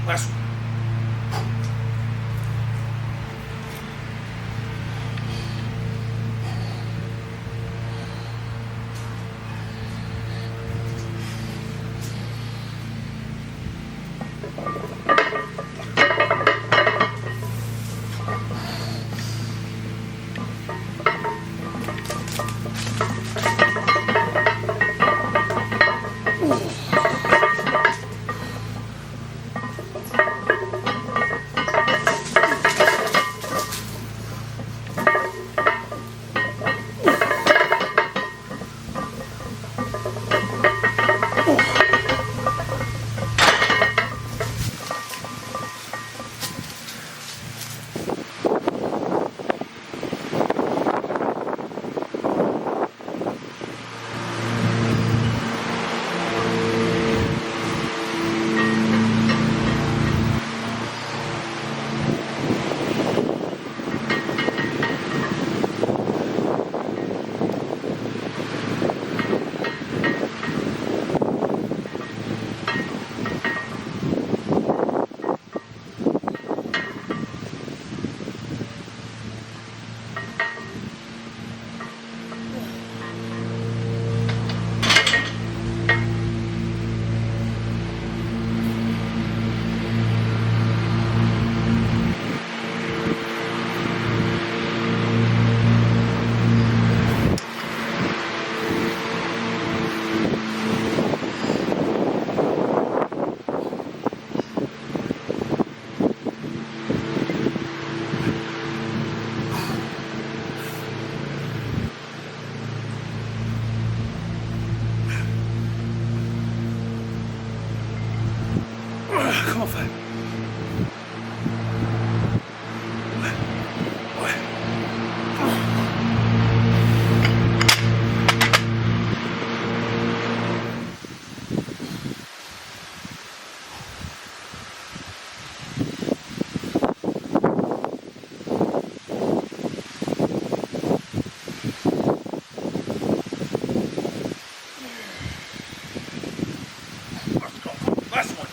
Last one. Come on, Fab. Let's go. Last one.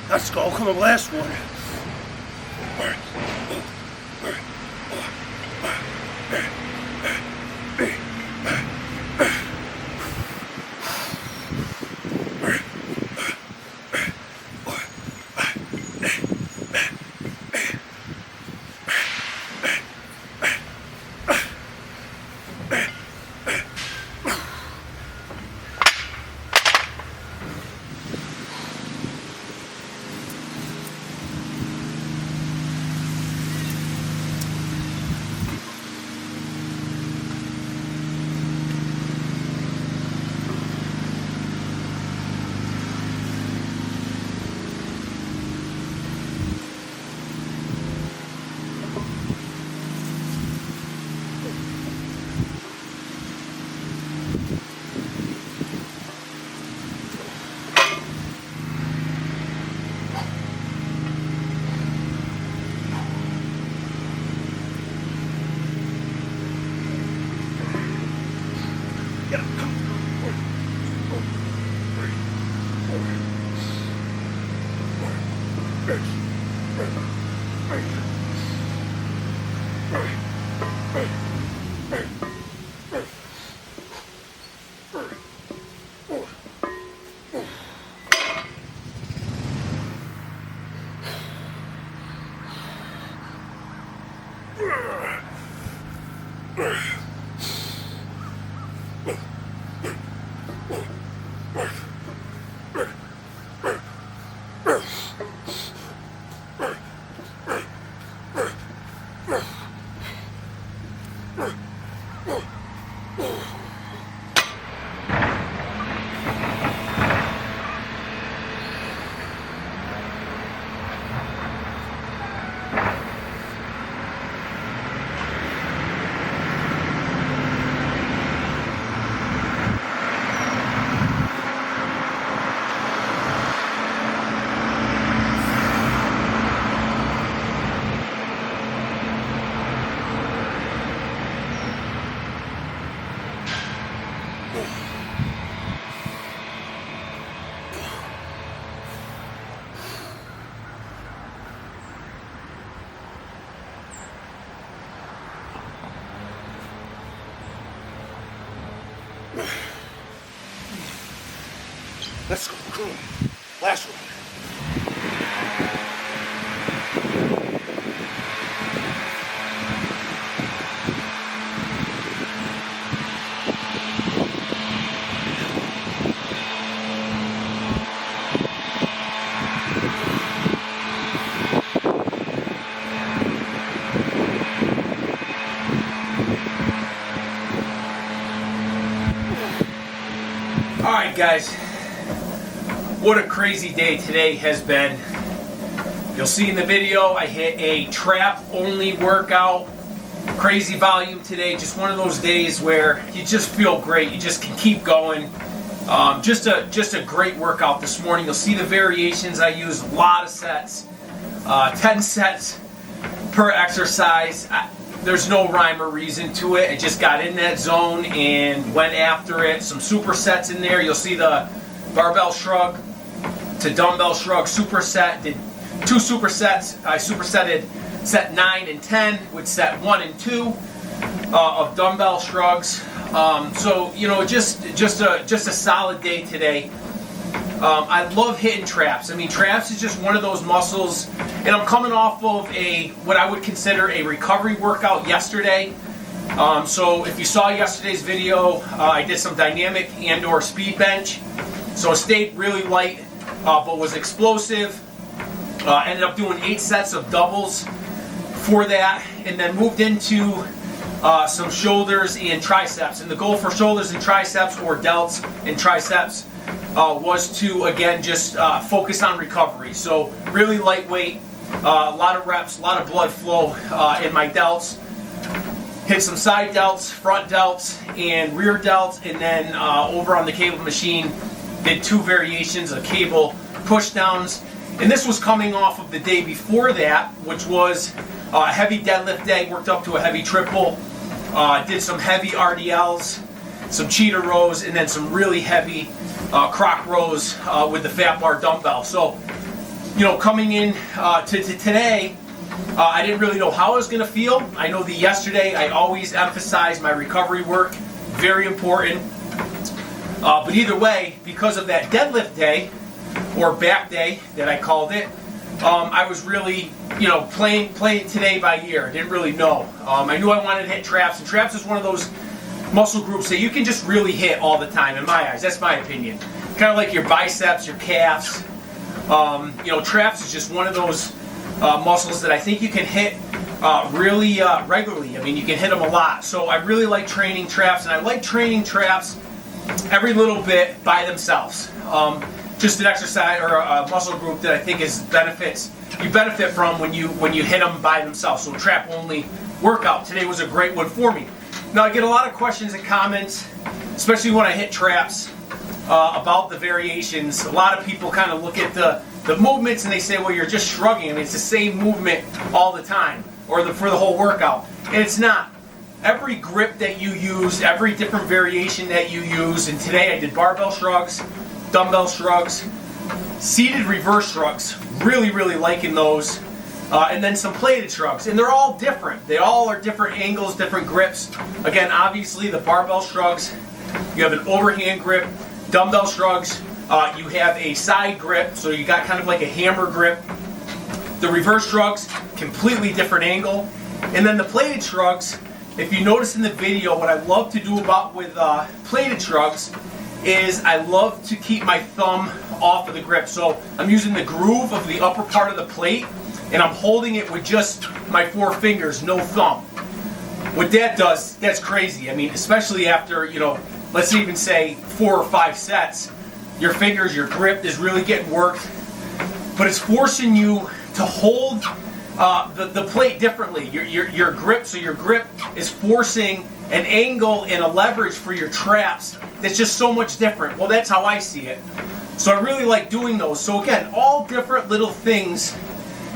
Let's go. Come on, last one. Let's go. Come on. Last one. All right, guys. What a crazy day today has been. You'll see in the video I hit a trap only workout. Crazy volume today. Just one of those days where you just feel great. You just can keep going. Just a great workout this morning. You'll see the variations. I used a lot of sets. 10 sets per exercise. There's no rhyme or reason to it. I just got in that zone and went after it. Some supersets in there. You'll see the barbell shrug to dumbbell shrug superset. Did 2 supersets. I supersetted set 9 and 10 with set 1 and 2 of dumbbell shrugs. So you know, just a solid day today. I love hitting traps. I mean, traps is just one of those muscles, and I'm coming off of what I would consider a recovery workout yesterday. So if you saw yesterday's video, I did some dynamic and/or speed bench. So it stayed really light, but was explosive. Ended up doing 8 sets of doubles for that, and then moved into some shoulders and triceps. And the goal for shoulders and triceps, or delts and triceps, was to, again, just focus on recovery. So really lightweight, a lot of reps, a lot of blood flow in my delts. Hit some side delts, front delts, and rear delts, and then over on the cable machine, did 2 variations of cable push downs. And this was coming off of the day before that, which was a heavy deadlift day. Worked up to a heavy triple, did some heavy RDLs, some cheetah rows, and then some really heavy croc rows with the fat bar dumbbell. So, you know, coming in to today, I didn't really know how I was going to feel. I know yesterday I always emphasize my recovery work, very important. But either way, because of that deadlift day, or back day that I called it, I was really, you know, playing today by ear. Didn't really know. I knew I wanted to hit traps, and traps is one of those muscle groups that you can just really hit all the time, in my eyes. That's my opinion. Kind of like your biceps, your calves. You know, traps is just one of those muscles that I think you can hit really regularly. I mean, you can hit them a lot. So I really like training traps, and I like training traps every little bit by themselves. Just an exercise or a muscle group that I think you benefit from when you hit them by themselves. So trap only workout today was a great one for me. Now I get a lot of questions and comments, especially when I hit traps, about the variations. A lot of people kind of look at the movements and they say, well, you're just shrugging. I mean, it's the same movement all the time, or for the whole workout. And it's not. Every grip that you use, every different variation that you use, and today I did barbell shrugs, dumbbell shrugs, seated reverse shrugs, really liking those. And then some plated shrugs, and they're all different. They all are different angles, different grips. Again, obviously the barbell shrugs, you have an overhand grip. Dumbbell shrugs, you have a side grip, so you got kind of like a hammer grip. The reverse shrugs, completely different angle. And then the plated shrugs, if you notice in the video, what I love to do with plated shrugs is I love to keep my thumb off of the grip. So I'm using the groove of the upper part of the plate, and I'm holding it with just my 4 fingers, no thumb. What that does, that's crazy. I mean, especially after, let's even say 4 or 5 sets, your fingers, your grip is really getting worked, but it's forcing you to hold the plate differently. Your grip, so your grip is forcing an angle and a leverage for your traps that's just so much different. Well, that's how I see it. So I really like doing those. So again, all different little things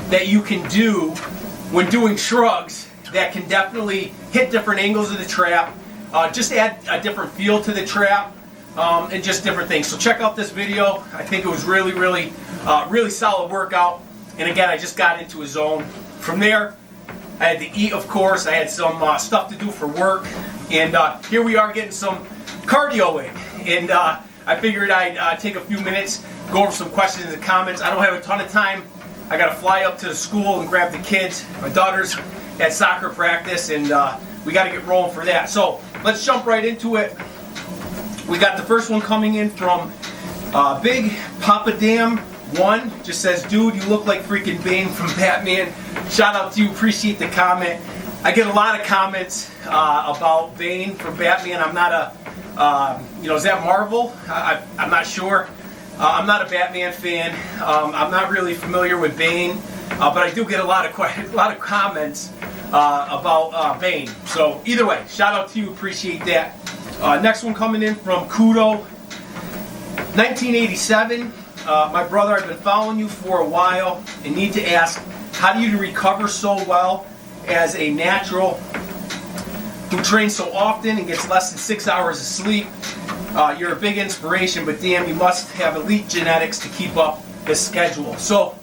that you can do when doing shrugs that can definitely hit different angles of the trap, just add a different feel to the trap, and just different things. So check out this video. I think it was really solid workout. And again, I just got into a zone. From there, I had to eat, of course. I had some stuff to do for work. And here we are getting some cardio in. And I figured I'd take a few minutes, go over some questions and comments. I don't have a ton of time. I got to fly up to the school and grab the kids. My daughter's at soccer practice, and we got to get rolling for that. So let's jump right into it. We got the first one coming in from Big Papa Dam 1. Just says, dude, you look like freaking Bane from Batman. Shout out to you. Appreciate the comment. I get a lot of comments about Bane from Batman. I'm not a, is that Marvel? I'm not sure. I'm not a Batman fan. I'm not really familiar with Bane, but I do get a lot of comments about Bane. So either way, shout out to you. Appreciate that. Next one coming in from Kudo, 1987. My brother, I've been following you for a while and need to ask, how do you recover so well as a natural who trains so often and gets less than 6 hours of sleep? You're a big inspiration, but damn, you must have elite genetics to keep up this schedule. So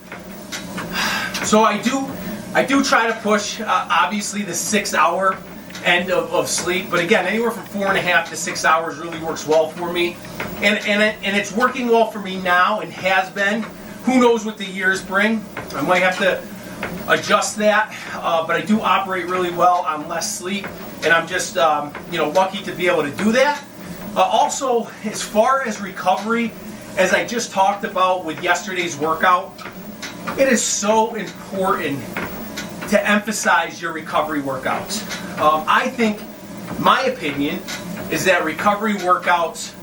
I do try to push, obviously, the 6 hour end of sleep, but again, anywhere from 4.5 to 6 hours really works well for me, and it's working well for me now and has been. Who knows what the years bring? I might have to adjust that, but I do operate really well on less sleep, and I'm just lucky to be able to do that. Also, as far as recovery, as I just talked about with yesterday's workout, it is so important to emphasize your recovery workouts. I think, my opinion, is that recovery workouts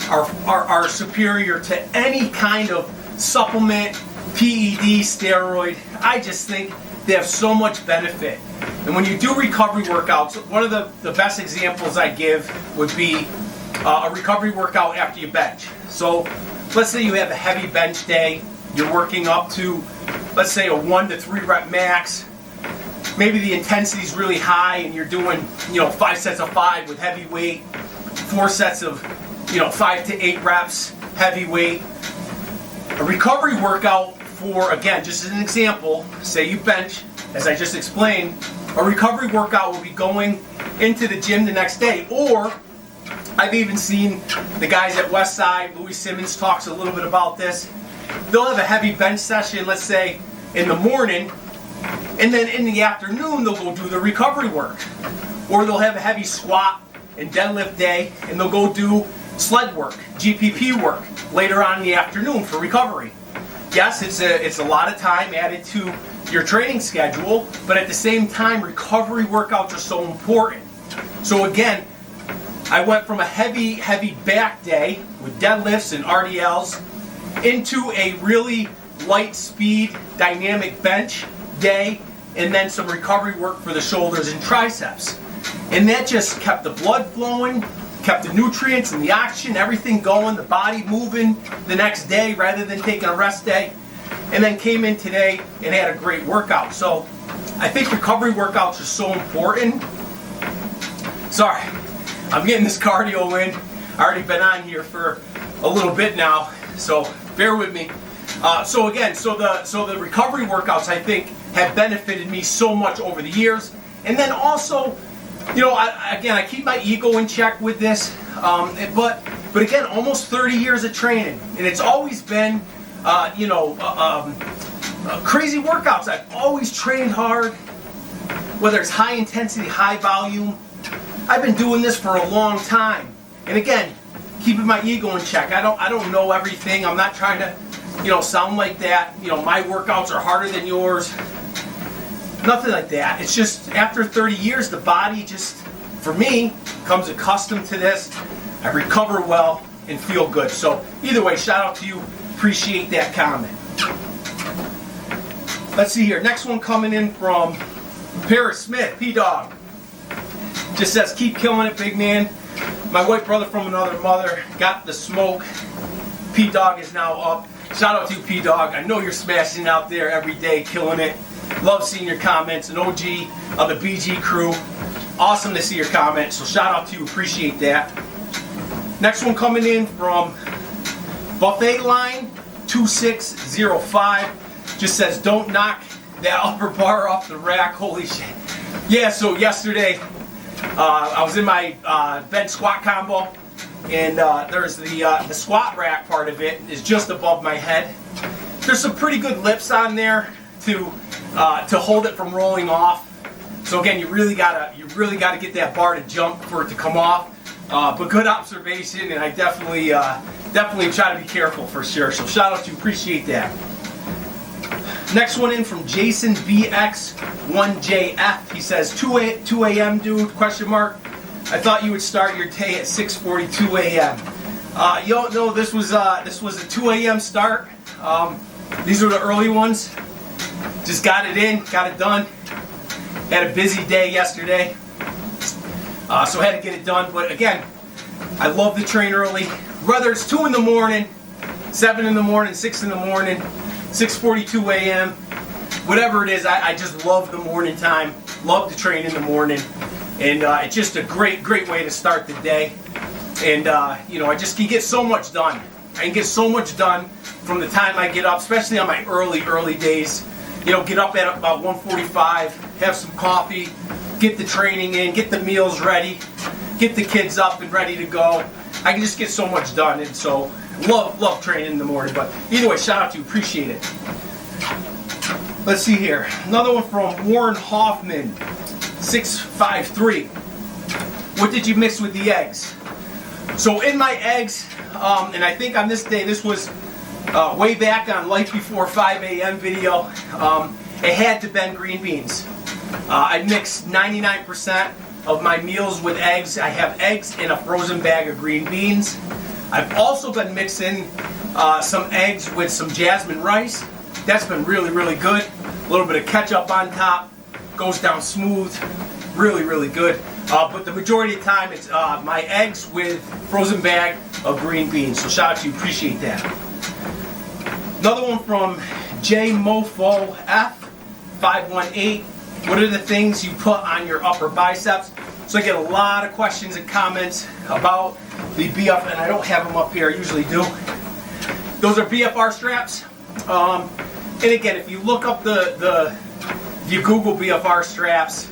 are superior to any kind of supplement, PED, steroid. I just think they have so much benefit. And when you do recovery workouts, one of the best examples I give would be a recovery workout after you bench. So let's say you have a heavy bench day, you're working up to, let's say, a 1 to 3 rep max. Maybe the intensity is really high and you're doing 5 sets of 5 with heavy weight, 4 sets of 5 to 8 reps heavy weight. A recovery workout for, again, just as an example, say you bench, as I just explained, a recovery workout will be going into the gym the next day. Or I've even seen the guys at Westside, Louis Simmons talks a little bit about this. They'll have a heavy bench session, let's say, in the morning, and then in the afternoon they'll go do the recovery work. Or they'll have a heavy squat and deadlift day, and they'll go do sled work, GPP work, later on in the afternoon for recovery. Yes, it's a lot of time added to your training schedule, but at the same time, recovery workouts are so important. So again, I went from a heavy back day with deadlifts and RDLs into a really light speed dynamic bench day, and then some recovery work for the shoulders and triceps. And that just kept the blood flowing, kept the nutrients and the oxygen, everything going, the body moving the next day rather than taking a rest day. And then came in today and had a great workout. So I think recovery workouts are so important. Sorry, I'm getting this cardio in. I've already been on here for a little bit now, so bear with me. So the recovery workouts, I think, have benefited me so much over the years. And then also, I keep my ego in check with this. But again, almost 30 years of training, and it's always been, crazy workouts. I've always trained hard, whether it's high intensity, high volume. I've been doing this for a long time, and again, keeping my ego in check. I don't know everything. I'm not trying to, sound like that. My workouts are harder than yours. Nothing like that. It's just after 30 years, the body just, for me, comes accustomed to this. I recover well and feel good. So either way, shout out to you. Appreciate that comment. Let's see here. Next one coming in from Paris Smith, P-Dog. Just says, keep killing it, big man. My white brother from another mother got the smoke. P-Dog is now up. Shout out to you, P-Dog. I know you're smashing out there every day, killing it. Love seeing your comments. An OG of the BG crew. Awesome to see your comments. So shout out to you. Appreciate that. Next one coming in from Buffet Line 2605. Just says, don't knock that upper bar off the rack. Holy shit. Yeah, so yesterday I was in my bench squat combo, and there's the squat rack part of it is just above my head. There's some pretty good lips on there to hold it from rolling off. So again, you really gotta get that bar to jump for it to come off. But good observation, and I definitely try to be careful for sure. So shout out to you, appreciate that. Next one in from Jason BX1JF. He says 2 a.m. dude, question mark. I thought you would start your day at 6:42 a.m. No, this was a 2 a.m. start. These are the early ones. Just got it in, got it done. Had a busy day yesterday, so I had to get it done. But again, I love to train early. Whether it's 2 in the morning, 7 in the morning, 6 in the morning, 6:42 a.m., whatever it is, I just love the morning time. Love to train in the morning, and it's just a great way to start the day. And I just can get so much done. I can get so much done from the time I get up, especially on my early days. Get up at about 1:45, have some coffee, get the training in, get the meals ready, get the kids up and ready to go. I can just get so much done, and so love training in the morning. But either way, shout out to you, appreciate it. Let's see here. Another one from Warren Hoffman, 653. What did you mix with the eggs? So in my eggs, and I think on this day, this was way back on Light Before 5 a.m. video, it had to been green beans. I mixed 99% of my meals with eggs. I have eggs in a frozen bag of green beans. I've also been mixing some eggs with some jasmine rice. That's been really good. A little bit of ketchup on top. Goes down smooth. Really good. But the majority of the time, it's my eggs with frozen bag of green beans. So shout out to you. Appreciate that. Another one from JMofoF518. What are the things you put on your upper biceps? So I get a lot of questions and comments about the BF, and I don't have them up here, I usually do. Those are BFR straps. And again, if you look up if you Google BFR straps,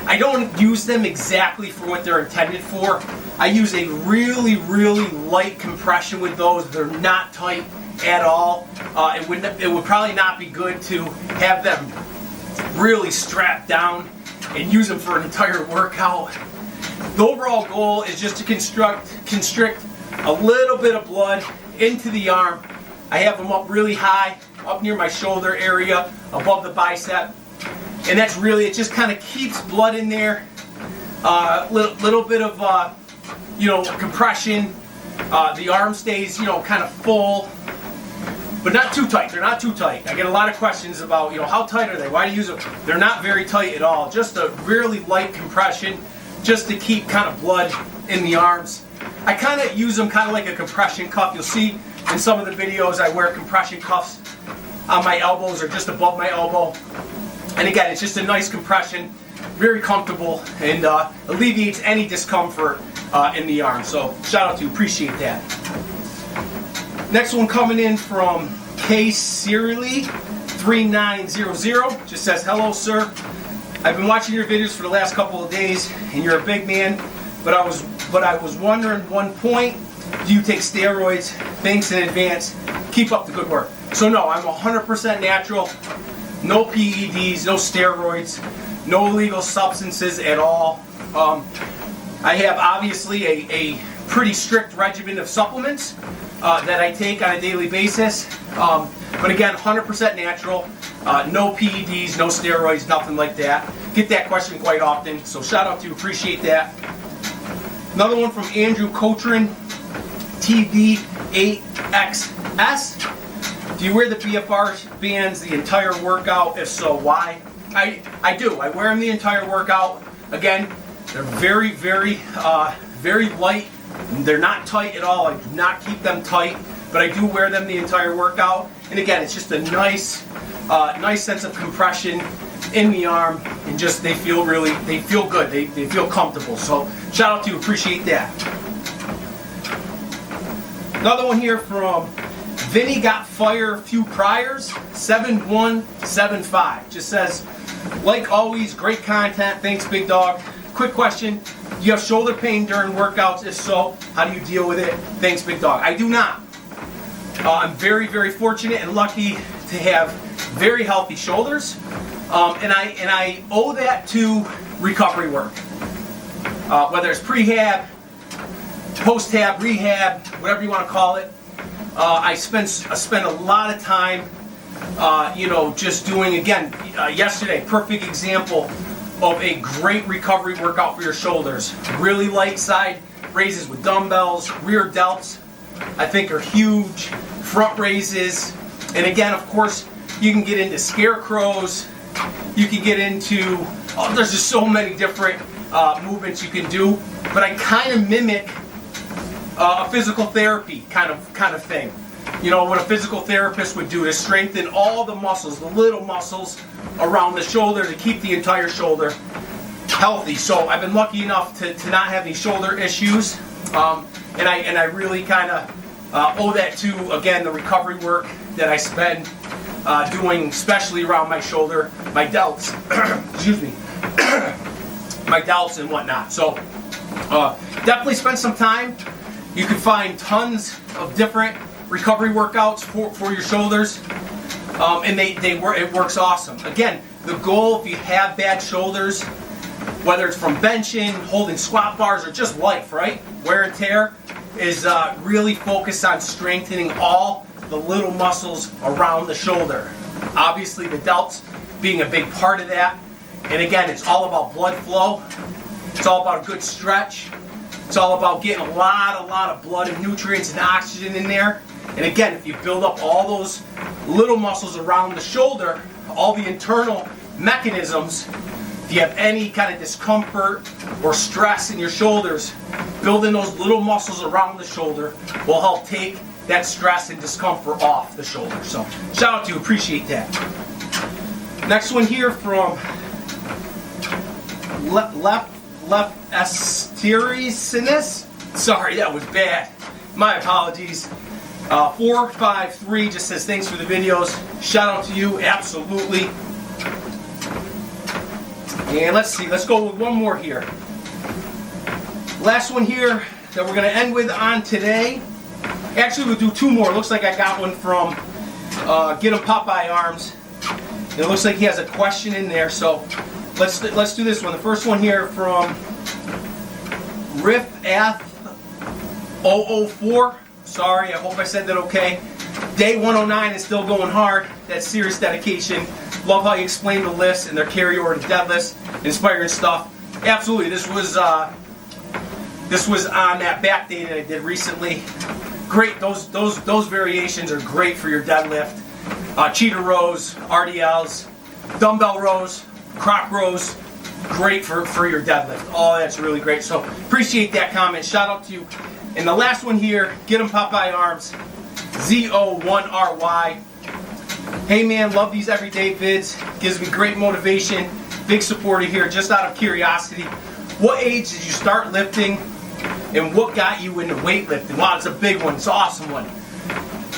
I don't use them exactly for what they're intended for. I use a really light compression with those. They're not tight at all. It would probably not be good to have them really strapped down and use them for an entire workout. The overall goal is just to constrict a little bit of blood into the arm. I have them up really high, up near my shoulder area, above the bicep. And that's really, it just kind of keeps blood in there. Little bit of, compression. The arm stays, kind of full. But not too tight. They're not too tight. I get a lot of questions about, how tight are they? Why do you use them? They're not very tight at all. Just a really light compression, just to keep kind of blood in the arms. I kind of use them kind of like a compression cuff. You'll see in some of the videos I wear compression cuffs on my elbows or just above my elbow. And again, it's just a nice compression, very comfortable, and alleviates any discomfort in the arm. So shout out to you, appreciate that. Next one coming in from K Serially 3900 just says, hello, sir. I've been watching your videos for the last couple of days, and you're a big man. But I was wondering one point. Do you take steroids? Thanks in advance. Keep up the good work. So no, I'm 100% natural. No PEDs, no steroids, no illegal substances at all. I have obviously a pretty strict regimen of supplements that I take on a daily basis. But again, 100% natural. No PEDs, no steroids, nothing like that. Get that question quite often, so shout out to you, appreciate that. Another one from Andrew Cochran, TV8XS. Do you wear the BFR bands the entire workout? If so, why? I do. I wear them the entire workout. Again, they're very, very light. They're not tight at all. I do not keep them tight, but I do wear them the entire workout. And again, it's just a nice sense of compression in the arm, and just they feel good. They feel comfortable. So shout out to you, appreciate that. Another one here from Vinny Got Fire Few Priors 7175. Just says, like always, great content. Thanks, big dog. Quick question. Do you have shoulder pain during workouts? If so, how do you deal with it? Thanks, big dog. I do not. I'm very, very fortunate and lucky to have very healthy shoulders. And I owe that to recovery work. Whether it's prehab, post-hab, rehab, whatever you want to call it. I spent a lot of time, just doing, again, yesterday, perfect example of a great recovery workout for your shoulders. Really light side raises with dumbbells, rear delts, I think are huge, front raises, and again, of course, you can get into scarecrows, you can get into, there's just so many different movements you can do, but I kind of mimic a physical therapy kind of thing. You know, what a physical therapist would do is strengthen all the muscles, the little muscles around the shoulder to keep the entire shoulder healthy. So I've been lucky enough to not have any shoulder issues, and I really kind of owe that to, again, the recovery work that I spend doing, especially around my shoulder, my delts, excuse me, my delts and whatnot. So definitely spend some time. You can find tons of different recovery workouts for your shoulders, and it works awesome. Again, the goal, if you have bad shoulders, whether it's from benching, holding squat bars, or just life, right? Wear and tear, is really focus on strengthening all the little muscles around the shoulder. Obviously, the delts being a big part of that. And again, it's all about blood flow. It's all about a good stretch. It's all about getting a lot of blood and nutrients and oxygen in there. And again, if you build up all those little muscles around the shoulder, all the internal mechanisms, if you have any kind of discomfort or stress in your shoulders, building those little muscles around the shoulder will help take that stress and discomfort off the shoulder. So shout out to you, appreciate that. Next one here from left Asterisinus. Sorry, that was bad. My apologies. 453 just says thanks for the videos. Shout out to you, absolutely. And let's see, let's go with one more here. Last one here that we're going to end with on today. Actually, we'll do two more. Looks like I got one from Get 'em Popeye Arms. It looks like he has a question in there, so let's do this one. The first one here from Riff 004. Sorry, I hope I said that okay. Day 109 is still going hard. That's serious dedication. Love how you explain the lifts and their carryover to deadlifts. Inspiring stuff. Absolutely. This was on that back day that I did recently. Great. Those variations are great for your deadlift. Cheetah rows, RDLs, dumbbell rows, croc rows. Great for your deadlift. Oh, that's really great. So appreciate that comment. Shout out to you. And the last one here, Get 'em Popeye Arms, ZO1RY. Hey man, love these everyday vids. Gives me great motivation. Big supporter here, just out of curiosity. What age did you start lifting, and what got you into weightlifting? Wow, it's a big one. It's an awesome one.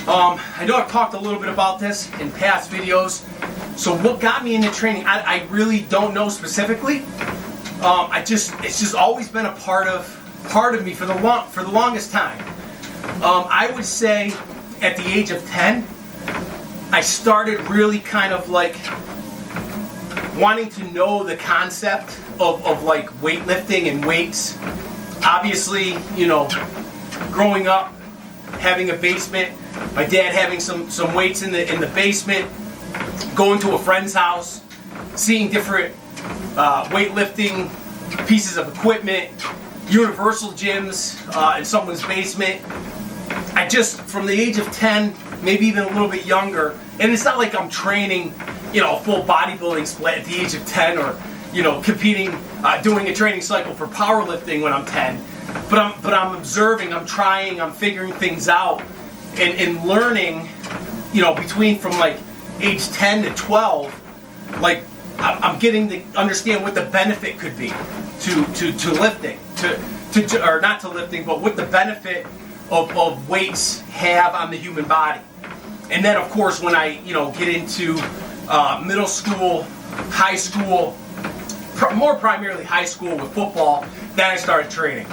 I know I've talked a little bit about this in past videos. So what got me into training, I really don't know specifically. It's just always been a part of me for the longest time. I would say at the age of 10, I started really kind of like wanting to know the concept of like weightlifting and weights. Obviously, you know, growing up, having a basement, my dad having some weights in the basement, going to a friend's house, seeing different weightlifting pieces of equipment, universal gyms in someone's basement. I just, from the age of 10, maybe even a little bit younger, and it's not like I'm training, you know, a full bodybuilding split at the age of 10 or, you know, competing, doing a training cycle for powerlifting when I'm 10. But I'm observing, I'm trying, I'm figuring things out and learning, you know, between from like age 10 to 12, like I'm getting to understand what the benefit could be to lifting, or not to lifting, but what the benefit of weights have on the human body. And then of course when I, you know, get into middle school, high school, more primarily high school with football, then I started training.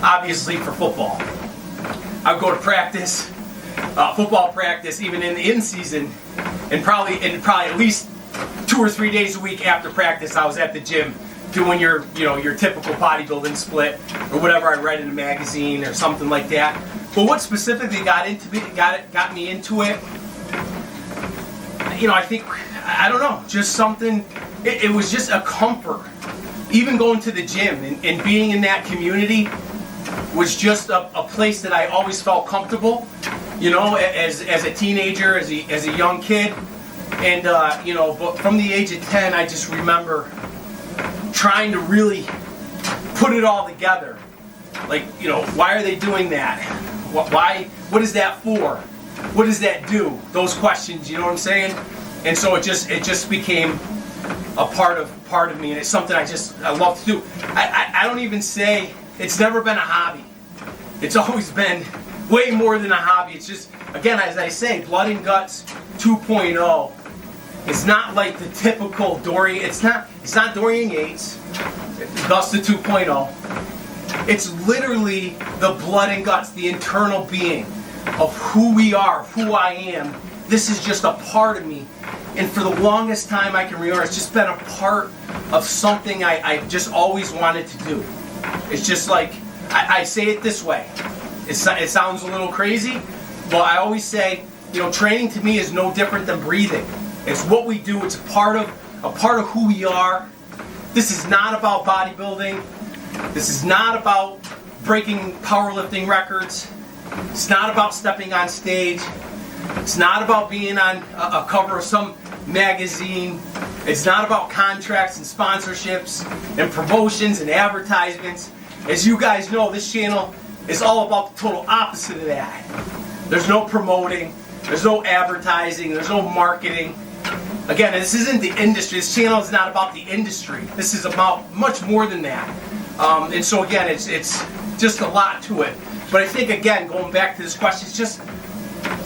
Obviously for football. I would go to practice, football practice, even in the in-season, and probably at least 2 or 3 days a week after practice, I was at the gym doing your typical bodybuilding split or whatever I read in a magazine or something like that. But what specifically got me into it, you know, I don't know, just something. It was just a comfort. Even going to the gym and being in that community was just a place that I always felt comfortable, you know, as a teenager, as a young kid. And, you know, but from the age of 10, I just remember trying to really put it all together. Like, you know, why are they doing that? What is that for? What does that do? Those questions, you know what I'm saying? And so it just became a part of me, and it's something I love to do. I don't even say, it's never been a hobby. It's always been way more than a hobby. It's just, again, as I say, Blood and Guts 2.0. It's not like the typical Dorian. It's not Dorian Yates. Thus the 2.0. It's literally the blood and guts, the internal being of who we are, who I am. This is just a part of me. And for the longest time I can remember, it's just been a part of something I just always wanted to do. It's just like, I say it this way. It sounds a little crazy, but I always say, you know, training to me is no different than breathing. It's what we do. It's a part of who we are. This is not about bodybuilding. This is not about breaking powerlifting records. It's not about stepping on stage. It's not about being on a cover of some magazine. It's not about contracts and sponsorships and promotions and advertisements. As you guys know, this channel is all about the total opposite of that. There's no promoting. There's no advertising. There's no marketing. Again, this isn't the industry. This channel is not about the industry. This is about much more than that. And so again, it's just a lot to it. But I think, again, going back to this question,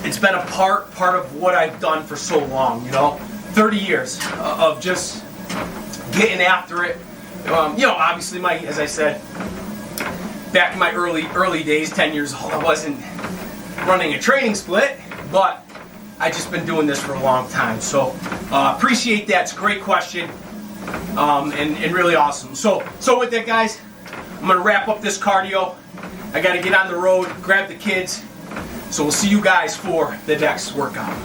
it's been a part of what I've done for so long, you know, 30 years of just getting after it. You know, obviously, as I said, back in my early days, 10 years old, I wasn't running a training split, but I've just been doing this for a long time. So appreciate that. It's a great question, and really awesome. So with that, guys, I'm going to wrap up this cardio. I got to get on the road, grab the kids. So we'll see you guys for the next workout.